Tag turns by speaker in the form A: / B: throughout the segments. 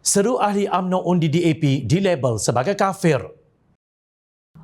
A: Seru ahli UMNO undi DAP dilabel sebagai kafir.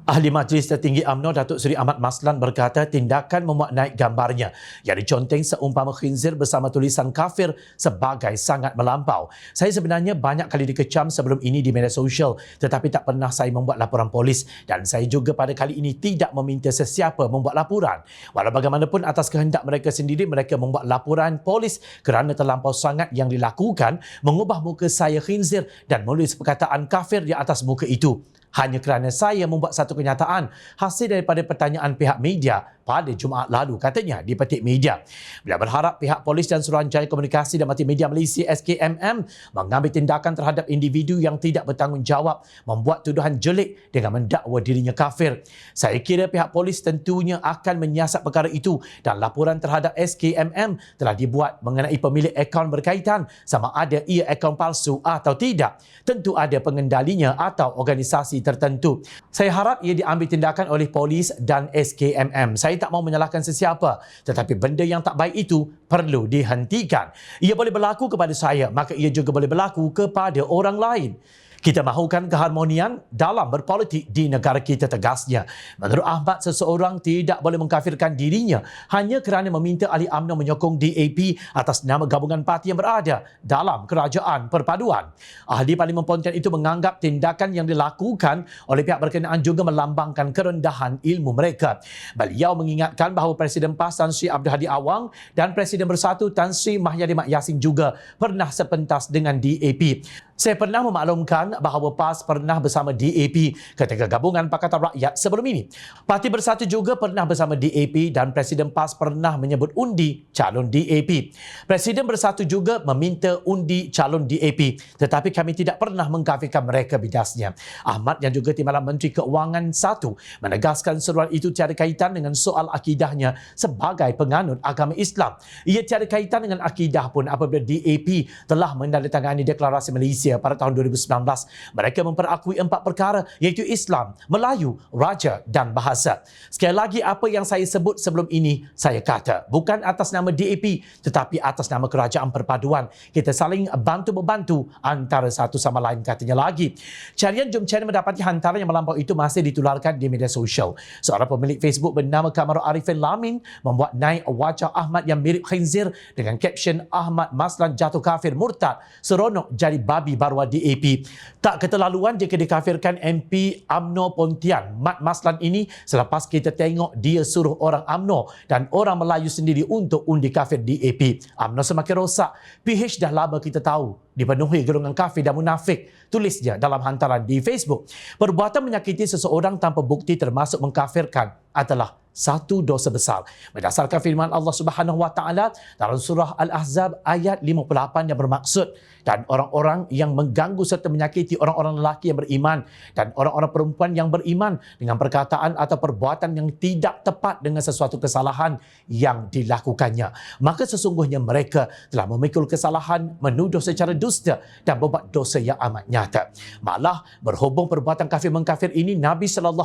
A: Ahli Majlis Tertinggi UMNO Datuk Seri Ahmad Maslan berkata tindakan memuat naik gambarnya yang diconteng seumpama khinzir bersama tulisan kafir sebagai sangat melampau. Saya sebenarnya banyak kali dikecam sebelum ini di media sosial, tetapi tak pernah saya membuat laporan polis, dan saya juga pada kali ini tidak meminta sesiapa membuat laporan. Walau bagaimanapun atas kehendak mereka sendiri, mereka membuat laporan polis kerana terlampau sangat yang dilakukan mengubah muka saya khinzir dan menulis perkataan kafir di atas muka itu. Hanya kerana saya membuat satu kenyataan hasil daripada pertanyaan pihak media pada Jumaat lalu, katanya di Petik Media. Beliau berharap pihak polis dan Suruhanjaya Komunikasi dan Multimedia Malaysia SKMM mengambil tindakan terhadap individu yang tidak bertanggungjawab membuat tuduhan jelek dengan mendakwa dirinya kafir. Saya kira pihak polis tentunya akan menyiasat perkara itu dan laporan terhadap SKMM telah dibuat mengenai pemilik akaun berkaitan sama ada ia akaun palsu atau tidak. Tentu ada pengendalinya atau organisasi tertentu. Saya harap ia diambil tindakan oleh polis dan SKMM. Saya tak mahu menyalahkan sesiapa, tetapi benda yang tak baik itu perlu dihentikan. Ia boleh berlaku kepada saya, maka ia juga boleh berlaku kepada orang lain. Kita mahukan keharmonian dalam berpolitik di negara kita, tegasnya. Menurut Ahmad, seseorang tidak boleh mengkafirkan dirinya hanya kerana meminta ahli UMNO menyokong DAP atas nama gabungan parti yang berada dalam kerajaan perpaduan. Ahli Parlimen Pontian itu menganggap tindakan yang dilakukan oleh pihak berkenaan juga melambangkan kerendahan ilmu mereka. Beliau mengingatkan bahawa Presiden PAS Tan Sri Abdul Hadi Awang dan Presiden Bersatu Tan Sri Mahyadi Mat Yassin juga pernah sepentas dengan DAP. Saya pernah memaklumkan bahawa PAS pernah bersama DAP ketika gabungan Pakatan Rakyat sebelum ini. Parti Bersatu juga pernah bersama DAP dan Presiden PAS pernah menyebut undi calon DAP. Presiden Bersatu juga meminta undi calon DAP, tetapi kami tidak pernah mengkafirkan mereka, bidasnya. Ahmad yang juga Timbalan Menteri Keuangan 1 menegaskan seruan itu tiada kaitan dengan soal akidahnya sebagai penganut agama Islam. Ia tiada kaitan dengan akidah pun apabila DAP telah menandatangani Deklarasi Malaysia pada tahun 2019. Mereka memperakui 4 perkara, iaitu Islam, Melayu, Raja dan Bahasa. Sekali lagi, apa yang saya sebut sebelum ini, saya kata bukan atas nama DAP tetapi atas nama Kerajaan Perpaduan. Kita saling bantu-membantu antara satu sama lain, katanya lagi. Carian Jom Channel mendapati hantaran yang melampau itu masih ditularkan di media sosial. Seorang pemilik Facebook bernama Kamarul Arifin Lamin membuat naik wajah Ahmad yang mirip khinzir dengan caption Ahmad Maslan jatuh kafir murtad, seronok jadi babi baruah DAP. Tak keterlaluan jika dikafirkan MP UMNO Pontian Mat Maslan ini selepas kita tengok dia suruh orang UMNO dan orang Melayu sendiri untuk undi kafir DAP. UMNO semakin rosak. PH dah lama kita tahu dipenuhi golongan kafir dan munafik, tulisnya dalam hantaran di Facebook. Perbuatan menyakiti seseorang tanpa bukti termasuk mengkafirkan adalah satu dosa besar. Berdasarkan firman Allah Subhanahu Wa Taala dalam surah Al-Ahzab ayat 58 yang bermaksud, dan orang-orang yang mengganggu serta menyakiti orang-orang lelaki yang beriman dan orang-orang perempuan yang beriman dengan perkataan atau perbuatan yang tidak tepat dengan sesuatu kesalahan yang dilakukannya, maka sesungguhnya mereka telah memikul kesalahan, menuduh secara dusta dan berbuat dosa yang amat nyata. Malah berhubung perbuatan kafir mengkafir ini, Nabi SAW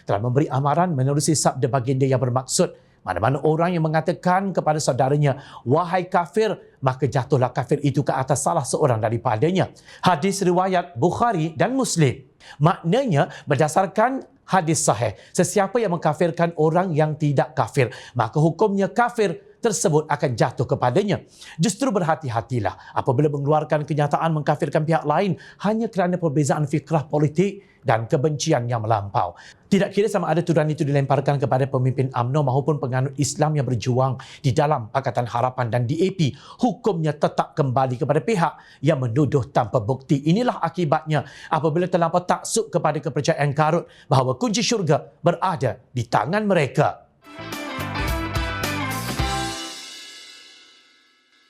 A: telah memberi amaran menerusi sabda baginda yang bermaksud, mana-mana orang yang mengatakan kepada saudaranya, wahai kafir, maka jatuhlah kafir itu ke atas salah seorang daripadanya. Hadis riwayat Bukhari dan Muslim. Maknanya, berdasarkan hadis sahih, sesiapa yang mengkafirkan orang yang tidak kafir, maka hukumnya kafir tersebut akan jatuh kepadanya. Justru berhati-hatilah apabila mengeluarkan kenyataan mengkafirkan pihak lain hanya kerana perbezaan fikrah politik dan kebencian yang melampau. Tidak kira sama ada tuduhan itu dilemparkan kepada pemimpin UMNO maupun penganut Islam yang berjuang di dalam Pakatan Harapan dan DAP, hukumnya tetap kembali kepada pihak yang menuduh tanpa bukti. Inilah akibatnya apabila terlampau taksub kepada kepercayaan karut bahawa kunci syurga berada di tangan mereka.